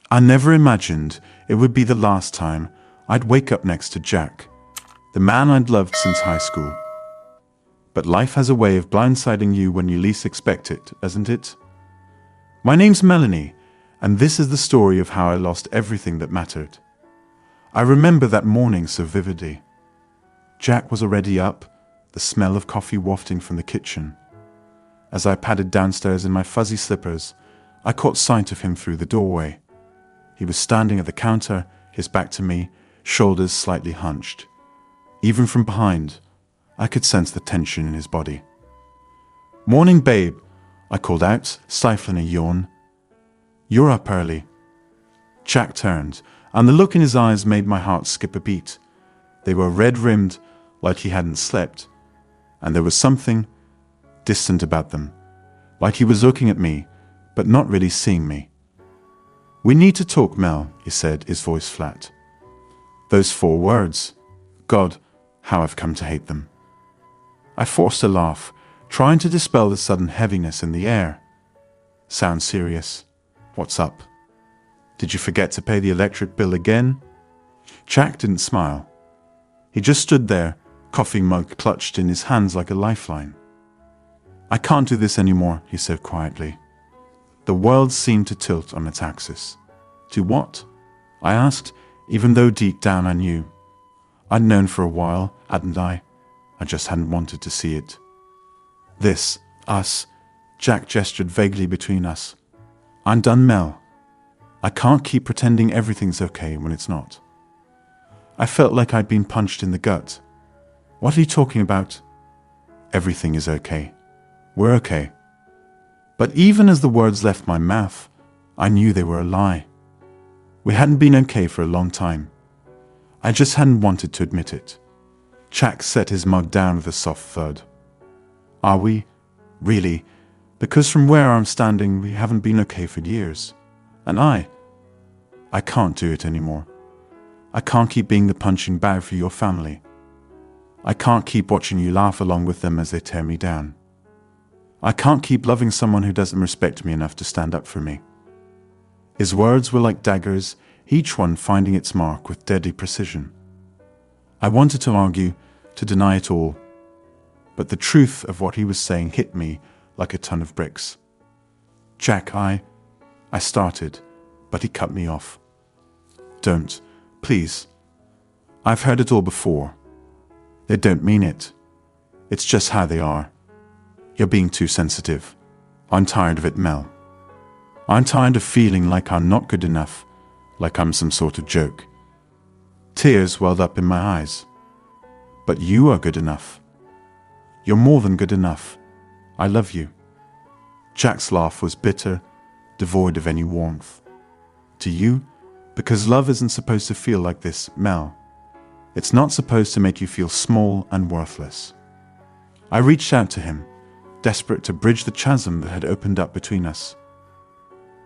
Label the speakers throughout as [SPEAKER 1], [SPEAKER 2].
[SPEAKER 1] I never imagined it would be the last time I'd wake up next to Jack, the man I'd loved since high school. But life has a way of blindsiding you when you least expect it, hasn't it? My name's Melanie, and this is the story of how I lost everything that mattered. I remember that morning so vividly. Jack was already up, the smell of coffee wafting from the kitchen. As I padded downstairs in my fuzzy slippers, I caught sight of him through the doorway. He was standing at the counter, his back to me, shoulders slightly hunched. Even from behind, I could sense the tension in his body. "Morning, babe," I called out, stifling a yawn. "You're up early." Jack turned, and the look in his eyes made my heart skip a beat. They were red-rimmed, like he hadn't slept, and there was something distant about them, like he was looking at me, but not really seeing me. "We need to talk, Mel," he said, his voice flat. Those 4 words. God, how I've come to hate them. I forced a laugh, trying to dispel the sudden heaviness in the air. "Sound serious? What's up? Did you forget to pay the electric bill again?" Jack didn't smile. He just stood there, coffee mug clutched in his hands like a lifeline. "I can't do this anymore," he said quietly. The world seemed to tilt on its axis. "To what?" I asked, even though deep down I knew. I'd known for a while, hadn't I? I just hadn't wanted to see it. "This, us," Jack gestured vaguely between us. "I'm done, Mel. I can't keep pretending everything's okay when it's not." I felt like I'd been punched in the gut. "What are you talking about?" "Everything is okay. We're okay." But even as the words left my mouth, I knew they were a lie. We hadn't been okay for a long time. I just hadn't wanted to admit it. Jack set his mug down with a soft thud. "Are we? Really? Because from where I'm standing, we haven't been okay for years. And I can't do it anymore. I can't keep being the punching bag for your family. I can't keep watching you laugh along with them as they tear me down. I can't keep loving someone who doesn't respect me enough to stand up for me." His words were like daggers, each one finding its mark with deadly precision. I wanted to argue, to deny it all, but the truth of what he was saying hit me like a ton of bricks. "Jack, I started, but he cut me off. Don't, please. I've heard it all before. They don't mean it. It's just how they are. You're being too sensitive. I'm tired of it, Mel. I'm tired of feeling like I'm not good enough, like I'm some sort of joke." Tears welled up in my eyes. "But you are good enough. You're more than good enough. I love you." Jack's laugh was bitter, devoid of any warmth. "To you? Because love isn't supposed to feel like this, Mel. It's not supposed to make you feel small and worthless." I reached out to him, desperate to bridge the chasm that had opened up between us.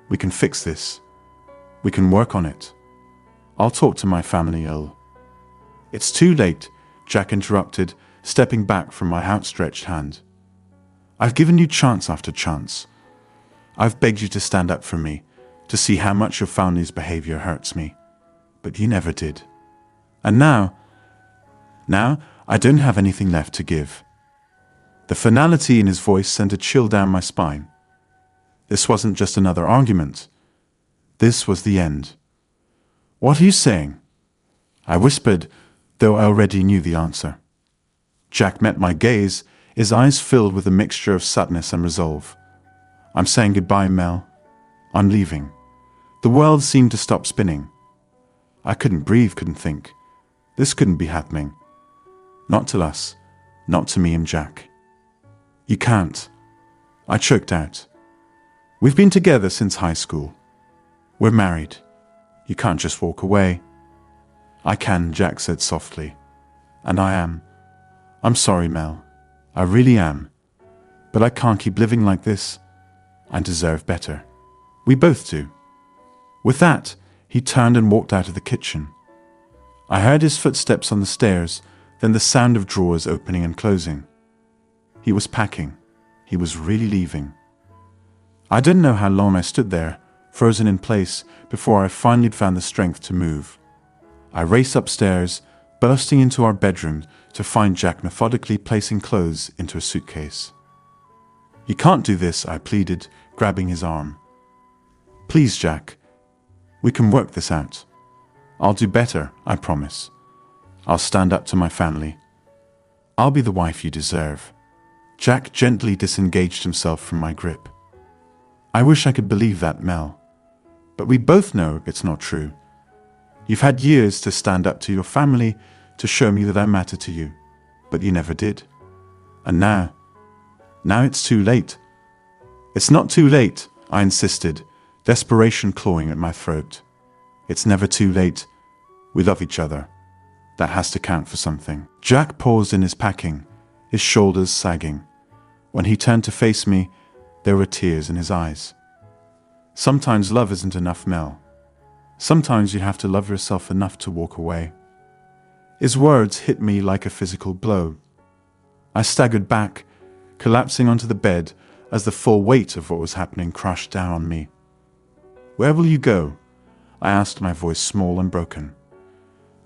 [SPEAKER 1] "We can fix this. We can work on it. I'll talk to my family, Earl." "It's too late," Jack interrupted, stepping back from my outstretched hand. "I've given you chance after chance. I've begged you to stand up for me, to see how much your family's behavior hurts me. But you never did. And now I don't have anything left to give." The finality in his voice sent a chill down my spine. This wasn't just another argument. This was the end. "What are you saying?" I whispered, though I already knew the answer. Jack met my gaze, his eyes filled with a mixture of sadness and resolve. "I'm saying goodbye, Mel. I'm leaving." The world seemed to stop spinning. I couldn't breathe, couldn't think. This couldn't be happening. Not to us. Not to me and Jack. "You can't." I choked out. "We've been together since high school. We're married. You can't just walk away." "I can," Jack said softly. "And I am. I'm sorry, Mel. I really am. But I can't keep living like this. I deserve better. We both do." With that, he turned and walked out of the kitchen. I heard his footsteps on the stairs, then the sound of drawers opening and closing. He was packing. He was really leaving. I didn't know how long I stood there, frozen in place before I finally found the strength to move. I race upstairs, bursting into our bedroom to find Jack methodically placing clothes into a suitcase. "You can't do this," I pleaded, grabbing his arm. "Please, Jack. We can work this out. I'll do better, I promise. I'll stand up to my family. I'll be the wife you deserve." Jack gently disengaged himself from my grip. "I wish I could believe that, Mel. But we both know it's not true. You've had years to stand up to your family, to show me that I matter to you, but you never did. And now it's too late." "It's not too late," I insisted, desperation clawing at my throat. "It's never too late. We love each other. That has to count for something." Jack paused in his packing, his shoulders sagging. When he turned to face me, there were tears in his eyes. "Sometimes love isn't enough, Mel. Sometimes you have to love yourself enough to walk away." His words hit me like a physical blow. I staggered back, collapsing onto the bed as the full weight of what was happening crashed down on me. "Where will you go?" I asked, my voice small and broken.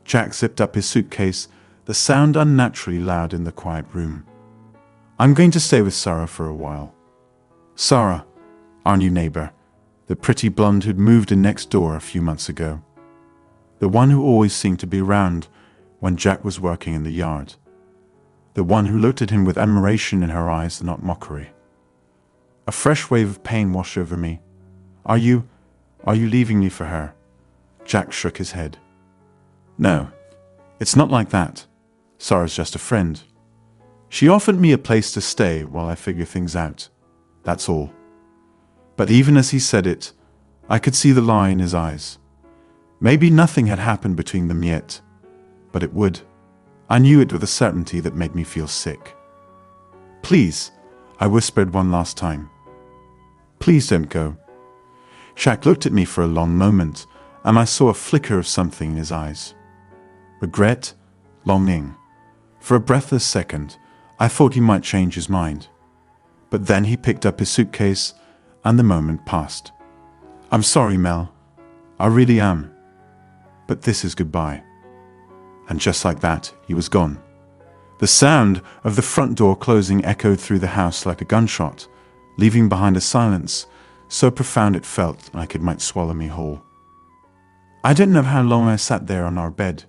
[SPEAKER 1] Jack zipped up his suitcase, the sound unnaturally loud in the quiet room. "I'm going to stay with Sarah for a while." Sarah, our new neighbor, the pretty blonde who'd moved in next door a few months ago. The one who always seemed to be around when Jack was working in the yard. The one who looked at him with admiration in her eyes, not mockery. A fresh wave of pain washed over me. Are you leaving me for her?" Jack shook his head. "No, it's not like that. Sarah's just a friend. She offered me a place to stay while I figure things out. That's all." But even as he said it, I could see the lie in his eyes. Maybe nothing had happened between them yet, but it would. I knew it with a certainty that made me feel sick. "Please," I whispered one last time. "Please don't go." Jack looked at me for a long moment, and I saw a flicker of something in his eyes. Regret, longing. For a breathless second, I thought he might change his mind. But then he picked up his suitcase, and the moment passed. "I'm sorry, Mel. I really am. But this is goodbye." And just like that, he was gone. The sound of the front door closing echoed through the house like a gunshot, leaving behind a silence so profound it felt like it might swallow me whole. I don't know how long I sat there on our bed.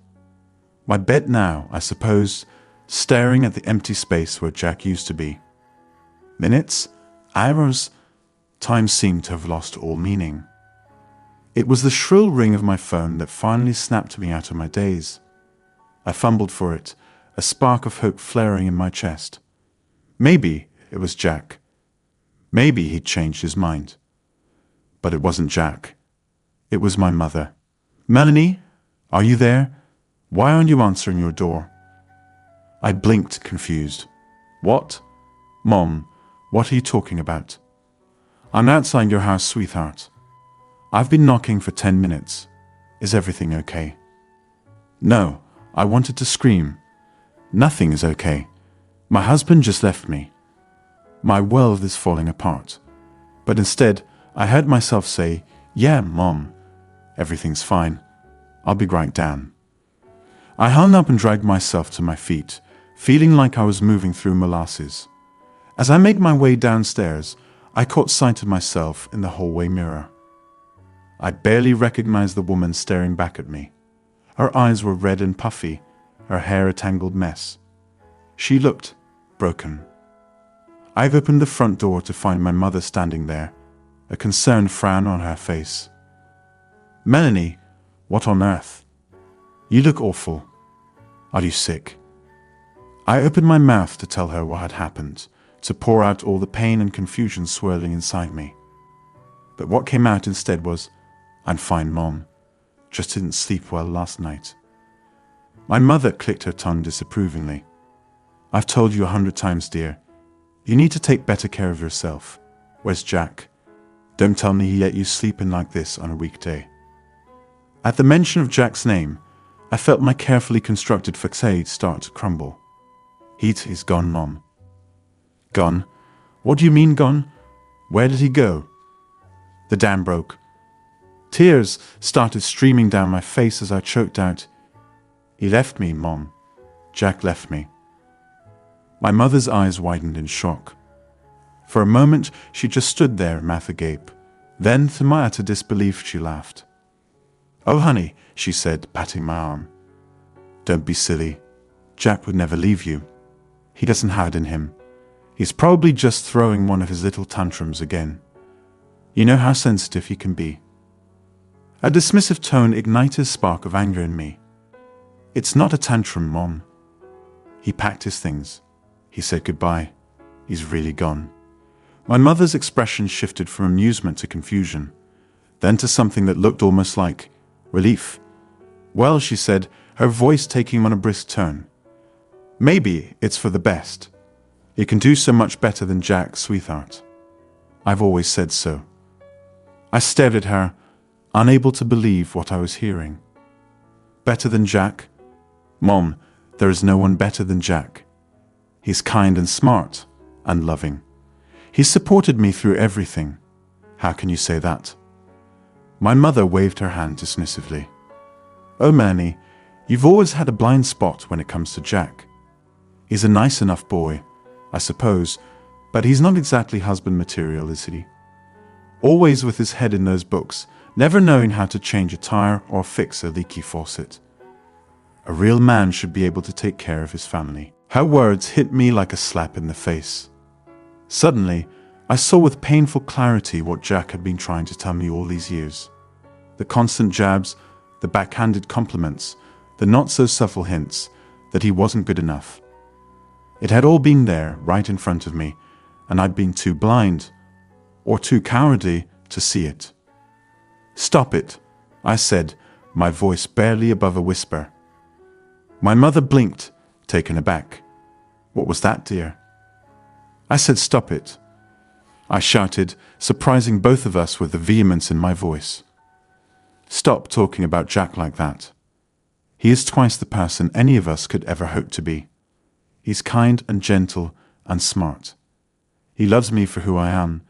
[SPEAKER 1] My bed now, I suppose, staring at the empty space where Jack used to be. Minutes, hours, time seemed to have lost all meaning. It was the shrill ring of my phone that finally snapped me out of my daze. I fumbled for it, a spark of hope flaring in my chest. Maybe it was Jack. Maybe he'd changed his mind. But it wasn't Jack. It was my mother. "Melanie, are you there? Why aren't you answering your door?" I blinked, confused. "What? Mom, what are you talking about?" "I'm outside your house, sweetheart. I've been knocking for 10 minutes. Is everything okay?" No, I wanted to scream. Nothing is okay. My husband just left me. My world is falling apart. But instead, I heard myself say, "Yeah, Mom, everything's fine. I'll be right down." I hung up and dragged myself to my feet, feeling like I was moving through molasses. As I made my way downstairs, I caught sight of myself in the hallway mirror. I barely recognized the woman staring back at me. Her eyes were red and puffy, her hair a tangled mess. She looked broken. I've opened the front door to find my mother standing there, a concerned frown on her face. "Melanie, what on earth? You look awful. Are you sick?" I opened my mouth to tell her what had happened, to pour out all the pain and confusion swirling inside me. But what came out instead was, "I'm fine, Mom. Just didn't sleep well last night." My mother clicked her tongue disapprovingly. "I've told you 100 times, dear. You need to take better care of yourself. Where's Jack? Don't tell me he let you sleep in like this on a weekday." At the mention of Jack's name, I felt my carefully constructed facade start to crumble. He's gone, Mom." "Gone? What do you mean gone? Where did he go?" "The dam broke. Tears started streaming down my face as I choked out, "He left me, Mom. Jack left me." My mother's eyes widened in shock. For a moment, she just stood there, mouth agape. Then, to my utter disbelief, she laughed. "Oh, honey," she said, patting my arm. "Don't be silly. Jack would never leave you. He doesn't have it in him. He's probably just throwing one of his little tantrums again. You know how sensitive he can be." A dismissive tone ignited a spark of anger in me. "It's not a tantrum, Mom. He packed his things. He said goodbye. He's really gone." My mother's expression shifted from amusement to confusion, then to something that looked almost like relief. "Well," she said, her voice taking on a brisk tone, "maybe it's for the best. You can do so much better than Jack, sweetheart. I've always said so." I stared at her, unable to believe what I was hearing. "Better than Jack? Mom, there is no one better than Jack. He's kind and smart and loving. He's supported me through everything. How can you say that?" My mother waved her hand dismissively. "Oh, Melanie, you've always had a blind spot when it comes to Jack. He's a nice enough boy, I suppose, but he's not exactly husband material, is he? Always with his head in those books, never knowing how to change a tire or fix a leaky faucet. A real man should be able to take care of his family." Her words hit me like a slap in the face. Suddenly, I saw with painful clarity what Jack had been trying to tell me all these years. The constant jabs, the backhanded compliments, the not-so-subtle hints that he wasn't good enough. It had all been there, right in front of me, and I'd been too blind, or too cowardly, to see it. "Stop it," I said, my voice barely above a whisper. My mother blinked, taken aback. "What was that, dear?" I said, "Stop it," I shouted, surprising both of us with the vehemence in my voice. "Stop talking about Jack like that. He is twice the person any of us could ever hope to be. He's kind and gentle and smart. He loves me for who I am,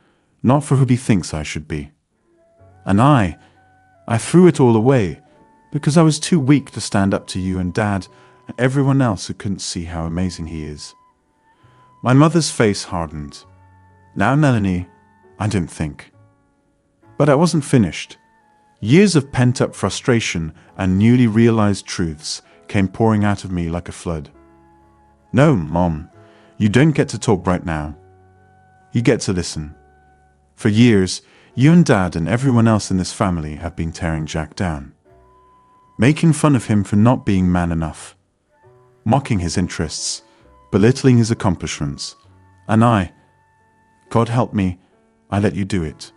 [SPEAKER 1] not for who he thinks I should be. And I threw it all away because I was too weak to stand up to you and Dad and everyone else who couldn't see how amazing he is." My mother's face hardened. "Now, Melanie, I didn't think." But I wasn't finished. Years of pent-up frustration and newly realized truths came pouring out of me like a flood. "No, Mom, you don't get to talk right now. You get to listen. For years, you and Dad and everyone else in this family have been tearing Jack down, making fun of him for not being man enough, mocking his interests, belittling his accomplishments. And God help me, I let you do it.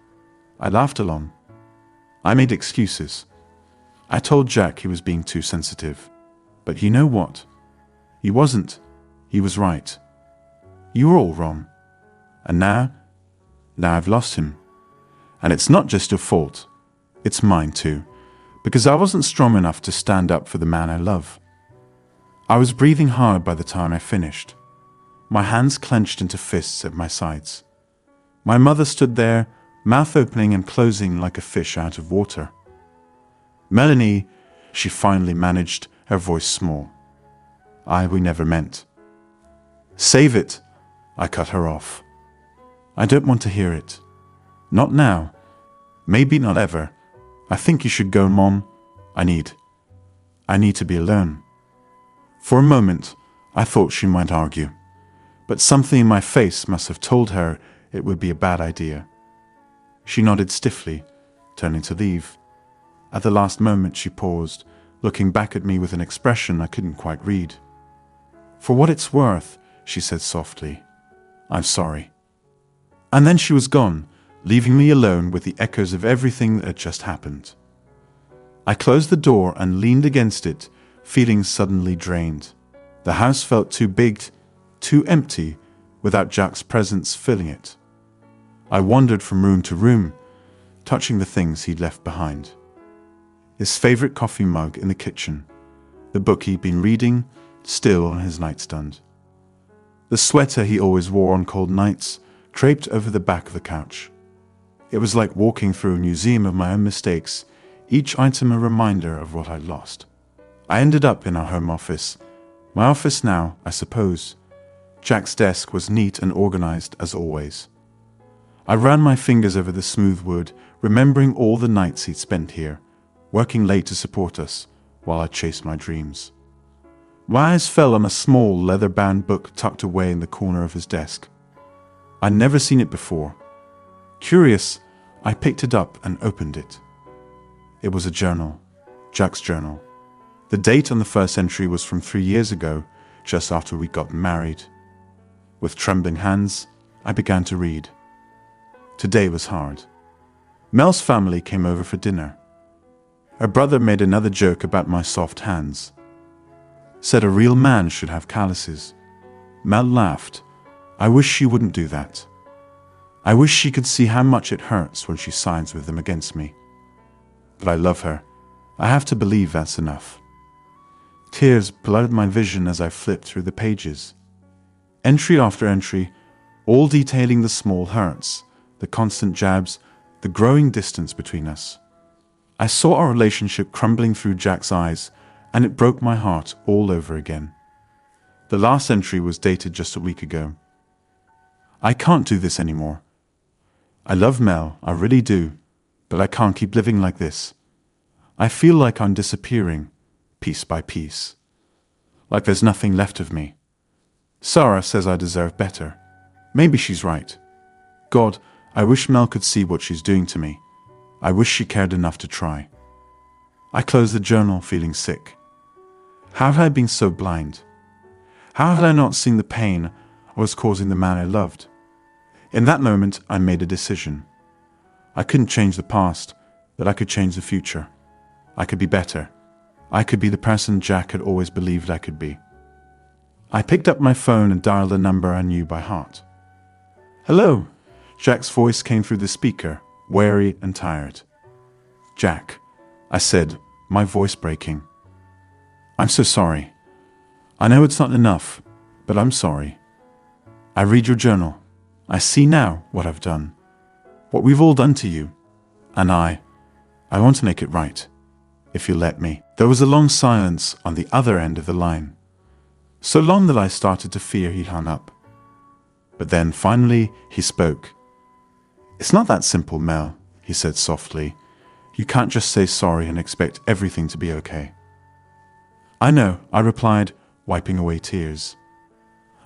[SPEAKER 1] I laughed along. I made excuses. I told Jack he was being too sensitive. But you know what? He wasn't. He was right. You were all wrong. And now I've lost him. And it's not just your fault. It's mine too. Because I wasn't strong enough to stand up for the man I love. I was breathing hard by the time I finished. My hands clenched into fists at my sides. My mother stood there, mouth opening and closing like a fish out of water. "Melanie," she finally managed, her voice small. We never meant." "Save it," I cut her off. "I don't want to hear it. Not now. Maybe not ever. I think you should go, Mom. I need to be alone." For a moment, I thought she might argue, but something in my face must have told her it would be a bad idea. She nodded stiffly, turning to leave. At the last moment she paused, looking back at me with an expression I couldn't quite read. "For what it's worth," she said softly, "I'm sorry." And then she was gone, leaving me alone with the echoes of everything that had just happened. I closed the door and leaned against it, feeling suddenly drained. The house felt too big, too empty, without Jack's presence filling it. I wandered from room to room, touching the things he'd left behind. His favorite coffee mug in the kitchen, the book he'd been reading, still on his nightstand. The sweater he always wore on cold nights, draped over the back of the couch. It was like walking through a museum of my own mistakes, each item a reminder of what I'd lost. I ended up in our home office. My office now, I suppose. Jack's desk was neat and organized as always. I ran my fingers over the smooth wood, remembering all the nights he'd spent here, working late to support us while I chased my dreams. My eyes fell on a small leather-bound book tucked away in the corner of his desk. I'd never seen it before. Curious, I picked it up and opened it. It was a journal, Jack's journal. The date on the first entry was from 3 years ago, just after we got married. With trembling hands, I began to read. Today was hard. Mel's family came over for dinner. Her brother made another joke about my soft hands. Said a real man should have calluses. Mel laughed. I wish she wouldn't do that. I wish she could see how much it hurts when she sides with them against me. But I love her. I have to believe that's enough. Tears blurred my vision as I flipped through the pages. Entry after entry, all detailing the small hurts, the constant jabs, the growing distance between us. I saw our relationship crumbling through Jack's eyes, and it broke my heart all over again. The last entry was dated just a week ago. I can't do this anymore. I love Mel, I really do, but I can't keep living like this. I feel like I'm disappearing, piece by piece. Like there's nothing left of me. Sarah says I deserve better. Maybe she's right. God, I wish Mel could see what she's doing to me. I wish she cared enough to try. I closed the journal feeling sick. How had I been so blind? How had I not seen the pain I was causing the man I loved? In that moment, I made a decision. I couldn't change the past, but I could change the future. I could be better. I could be the person Jack had always believed I could be. I picked up my phone and dialed a number I knew by heart. Hello. Jack's voice came through the speaker, weary and tired. Jack, I said, my voice breaking. I'm so sorry. I know it's not enough, but I'm sorry. I read your journal. I see now what I've done, what we've all done to you. And I want to make it right, if you'll let me. There was a long silence on the other end of the line, so long that I started to fear he'd hung up. But then finally he spoke. It's not that simple, Mel, he said softly. You can't just say sorry and expect everything to be okay. I know, I replied, wiping away tears.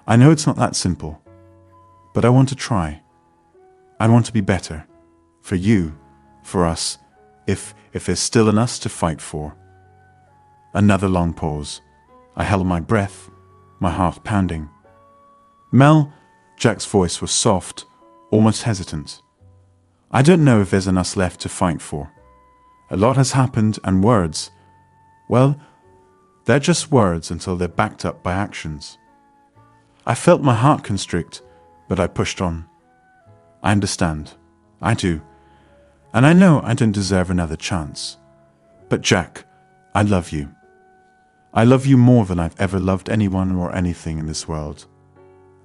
[SPEAKER 1] I know it's not that simple, but I want to try. I want to be better. For you, for us, if there's still an us to fight for. Another long pause. I held my breath, my heart pounding. Mel, Jack's voice was soft, almost hesitant. I don't know if there's an us left to fight for. A lot has happened, and words, well, they're just words until they're backed up by actions. I felt my heart constrict, but I pushed on. I understand. I do. And I know I don't deserve another chance. But Jack, I love you. I love you more than I've ever loved anyone or anything in this world.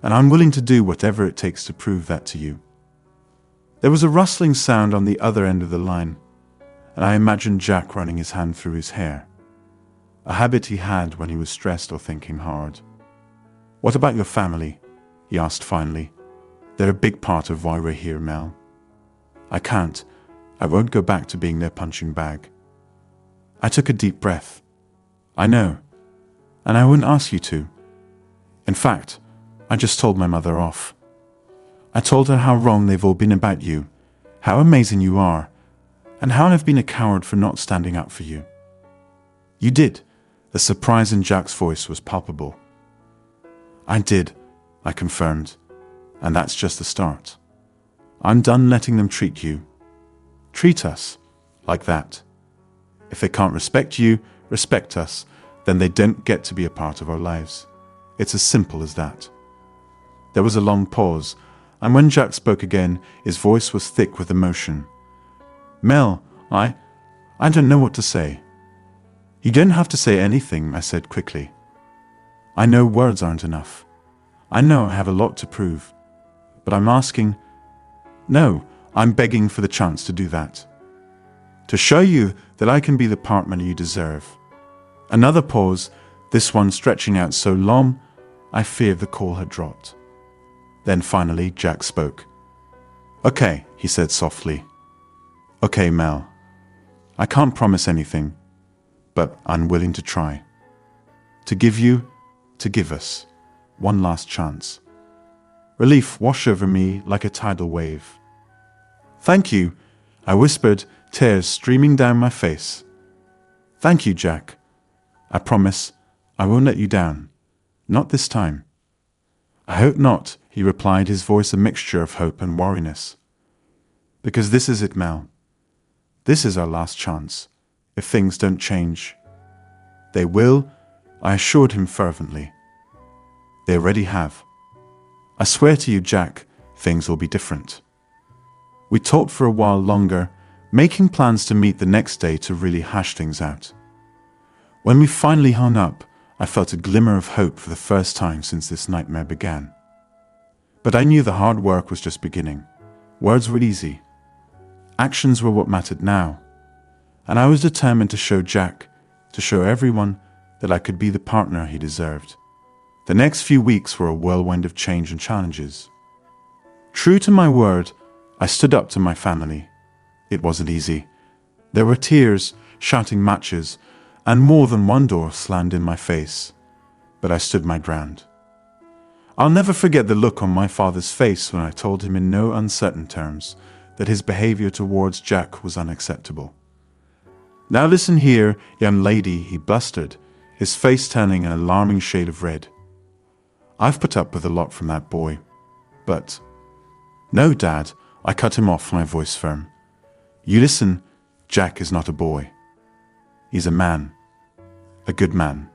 [SPEAKER 1] And I'm willing to do whatever it takes to prove that to you. There was a rustling sound on the other end of the line, and I imagined Jack running his hand through his hair, a habit he had when he was stressed or thinking hard. What about your family? He asked finally. They're a big part of why we're here, Mel. I can't. I won't go back to being their punching bag. I took a deep breath. I know, and I wouldn't ask you to. In fact, I just told my mother off. I told her how wrong they've all been about you, how amazing you are, and how I've been a coward for not standing up for you. You did. The surprise in Jack's voice was palpable. I did, I confirmed, and that's just the start. I'm done letting them treat you. Treat us like that. If they can't respect you, respect us, then they don't get to be a part of our lives. It's as simple as that. There was a long pause, and when Jack spoke again, his voice was thick with emotion. Mel, I don't know what to say. You don't have to say anything, I said quickly. I know words aren't enough. I know I have a lot to prove. But I'm asking, no, I'm begging for the chance to do that. To show you that I can be the partner you deserve. Another pause, this one stretching out so long, I feared the call had dropped. Then finally, Jack spoke. "Okay," he said softly. "Okay, Mel. I can't promise anything, but I'm willing to try. To give us, one last chance." Relief washed over me like a tidal wave. "Thank you," I whispered, tears streaming down my face. "Thank you, Jack. I promise I won't let you down. Not this time." "I hope not," he replied, his voice a mixture of hope and worriness. "Because this is it, Mel. This is our last chance, if things don't change." "They will," I assured him fervently. "They already have. I swear to you, Jack, things will be different." We talked for a while longer, making plans to meet the next day to really hash things out. When we finally hung up, I felt a glimmer of hope for the first time since this nightmare began. But I knew the hard work was just beginning. Words were easy. Actions were what mattered now. And I was determined to show Jack, to show everyone, that I could be the partner he deserved. The next few weeks were a whirlwind of change and challenges. True to my word, I stood up to my family. It wasn't easy. There were tears, shouting matches, and more than one door slammed in my face. But I stood my ground. I'll never forget the look on my father's face when I told him in no uncertain terms that his behavior towards Jack was unacceptable. "Now listen here, young lady," he blustered, his face turning an alarming shade of red. "I've put up with a lot from that boy, but—" "No, Dad," I cut him off, my voice firm. "You listen, Jack is not a boy. He's a man. A good man.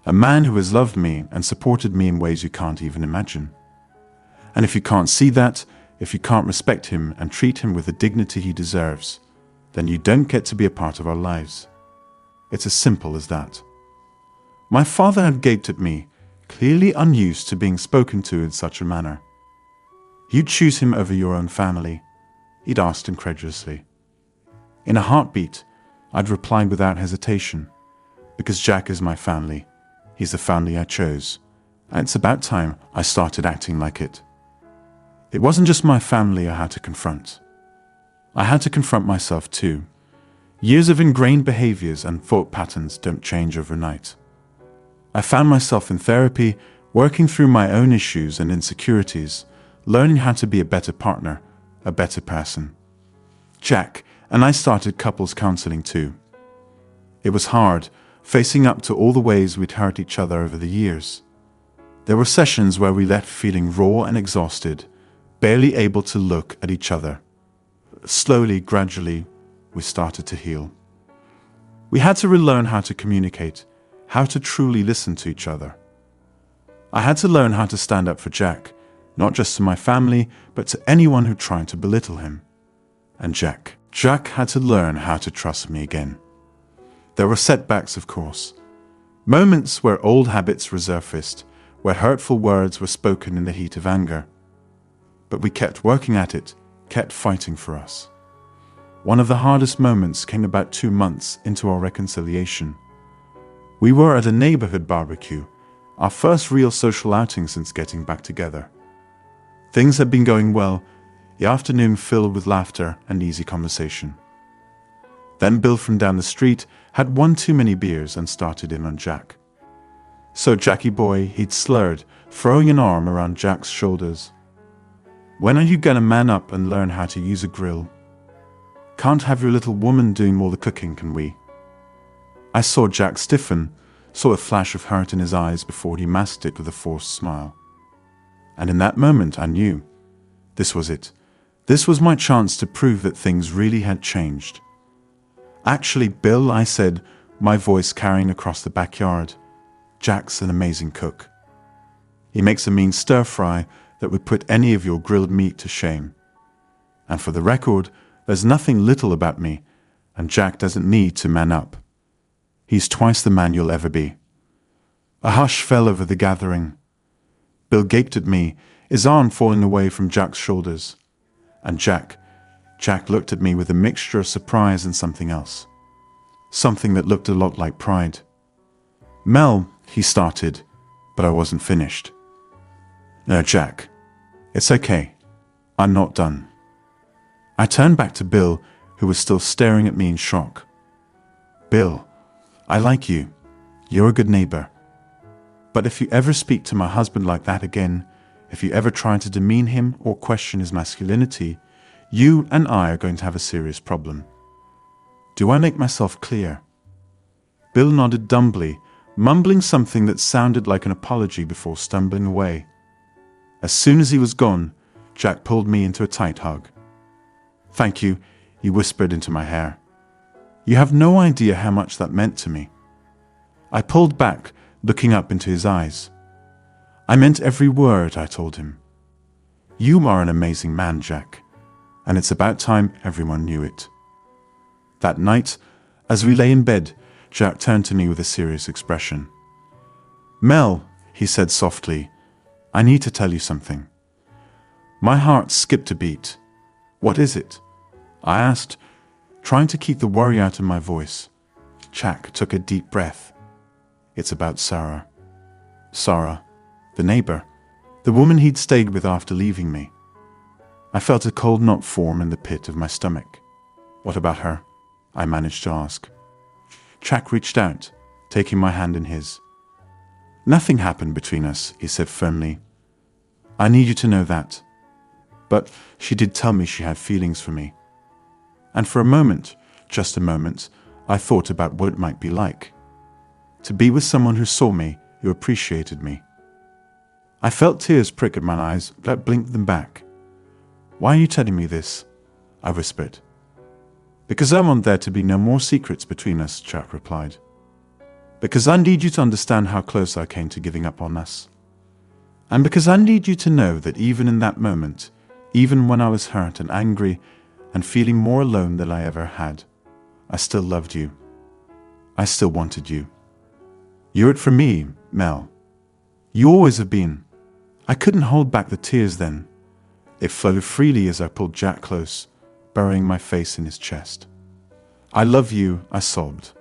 [SPEAKER 1] A man who has loved me and supported me in ways you can't even imagine. And if you can't see that, if you can't respect him and treat him with the dignity he deserves, then you don't get to be a part of our lives. It's as simple as that." My father had gaped at me, clearly unused to being spoken to in such a manner. "You'd choose him over your own family?" he'd asked incredulously. In a heartbeat, I'd replied without hesitation, "Because Jack is my family. He's the family I chose. And it's about time I started acting like it." It wasn't just my family I had to confront. I had to confront myself too. Years of ingrained behaviors and thought patterns don't change overnight. I found myself in therapy, working through my own issues and insecurities, learning how to be a better partner, a better person. Jack and I started couples counseling too. It was hard, facing up to all the ways we'd hurt each other over the years. There were sessions where we left feeling raw and exhausted, barely able to look at each other. Slowly, gradually, we started to heal. We had to relearn how to communicate, how to truly listen to each other. I had to learn how to stand up for Jack, not just to my family, but to anyone who tried to belittle him. And Jack had to learn how to trust me again. There were setbacks, of course. Moments where old habits resurfaced, where hurtful words were spoken in the heat of anger. But we kept working at it, kept fighting for us. One of the hardest moments came about 2 months into our reconciliation. We were at a neighborhood barbecue, our first real social outing since getting back together. Things had been going well, the afternoon filled with laughter and easy conversation. Then Bill from down the street had one too many beers and started in on Jack. "So Jackie boy," he'd slurred, throwing an arm around Jack's shoulders. "When are you gonna man up and learn how to use a grill? Can't have your little woman doing all the cooking, can we?" I saw Jack stiffen, saw a flash of hurt in his eyes before he masked it with a forced smile. And in that moment I knew. This was it. This was my chance to prove that things really had changed. "Actually, Bill," I said, my voice carrying across the backyard, "Jack's an amazing cook. He makes a mean stir-fry that would put any of your grilled meat to shame. And for the record, there's nothing little about me, and Jack doesn't need to man up. He's twice the man you'll ever be." A hush fell over the gathering. Bill gaped at me, his arm falling away from Jack's shoulders. And Jack looked at me with a mixture of surprise and something else. something that looked a lot like pride. "Mel," he started, but I wasn't finished. "No, Jack, it's okay. I'm not done." I turned back to Bill, who was still staring at me in shock. "Bill, I like you. You're a good neighbor. But if you ever speak to my husband like that again, if you ever try to demean him or question his masculinity, you and I are going to have a serious problem. Do I make myself clear?" Bill nodded dumbly, mumbling something that sounded like an apology before stumbling away. As soon as he was gone, Jack pulled me into a tight hug. "Thank you," he whispered into my hair. "You have no idea how much that meant to me." I pulled back, looking up into his eyes. "I meant every word," I told him. "You are an amazing man, Jack, and it's about time everyone knew it." That night, as we lay in bed, Jack turned to me with a serious expression. "Mel," he said softly, "I need to tell you something." My heart skipped a beat. "What is it?" I asked, trying to keep the worry out of my voice. Jack took a deep breath. "It's about Sarah." Sarah, the neighbor, the woman he'd stayed with after leaving me. I felt a cold knot form in the pit of my stomach. "What about her?" I managed to ask. Jack reached out, taking my hand in his. "Nothing happened between us," he said firmly. "I need you to know that. But she did tell me she had feelings for me." And for a moment, just a moment, I thought about what it might be like. To be with someone who saw me, who appreciated me. I felt tears prick at my eyes, but I blinked them back. "Why are you telling me this?" I whispered. "Because I want there to be no more secrets between us," Jack replied. "Because I need you to understand how close I came to giving up on us. And because I need you to know that even in that moment, even when I was hurt and angry and feeling more alone than I ever had, I still loved you. I still wanted you. You're it for me, Mel. You always have been." I couldn't hold back the tears then. It flowed freely as I pulled Jack close, burying my face in his chest. "I love you," I sobbed.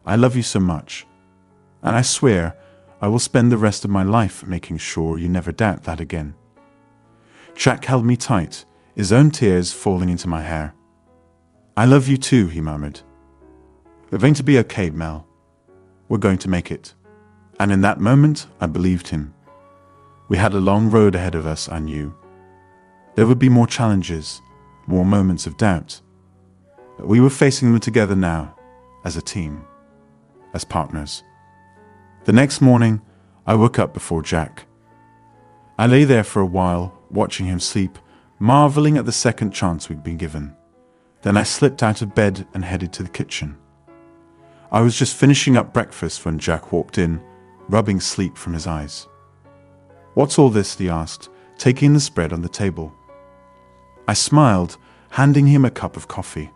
[SPEAKER 1] "I love you so much. And I swear I will spend the rest of my life making sure you never doubt that again." Jack held me tight, his own tears falling into my hair. "I love you too," he murmured. "We're going to be okay, Mel. We're going to make it." And in that moment, I believed him. We had a long road ahead of us, I knew. There would be more challenges, more moments of doubt. But we were facing them together now, as a team, as partners. The next morning, I woke up before Jack. I lay there for a while, watching him sleep, marveling at the second chance we'd been given. Then I slipped out of bed and headed to the kitchen. I was just finishing up breakfast when Jack walked in, rubbing sleep from his eyes. "What's all this?" he asked, taking the spread on the table. I smiled, handing him a cup of coffee.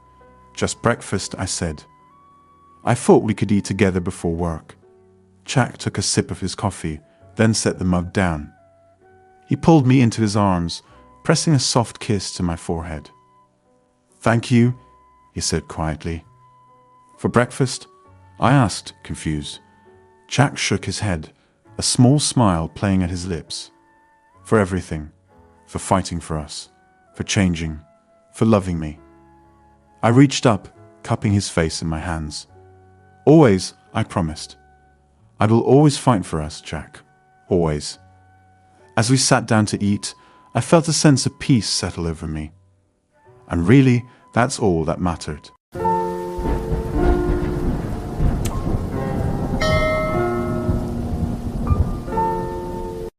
[SPEAKER 1] "Just breakfast," I said. "I thought we could eat together before work." Jack took a sip of his coffee, then set the mug down. He pulled me into his arms, pressing a soft kiss to my forehead. "Thank you," he said quietly. "For breakfast?" I asked, confused. Jack shook his head, a small smile playing at his lips. "For everything. For fighting for us. For changing. For loving me." I reached up, cupping his face in my hands. "Always," I promised. "I will always fight for us, Jack. Always." As we sat down to eat, I felt a sense of peace settle over me. And really, that's all that mattered.